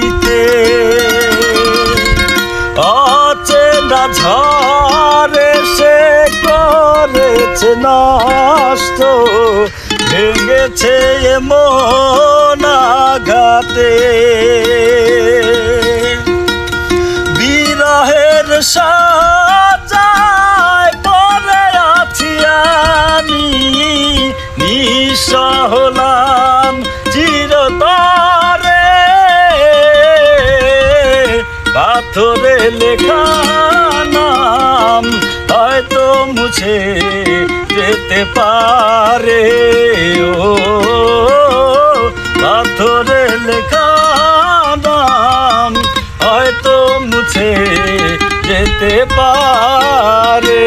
দিতে অচেনা ঝড়ে সে করেছে নষ্ট ভেঙেছে মন আঘাতে বিরহের সাজায় পরে আছি আমি নিঃস্ব হলাম চিরতরে পাথরে লেখা নাম হয়তো মুছে যেতে পারে ও পাথরে লেখা নাম হয়তো মুছে যেতে পারে।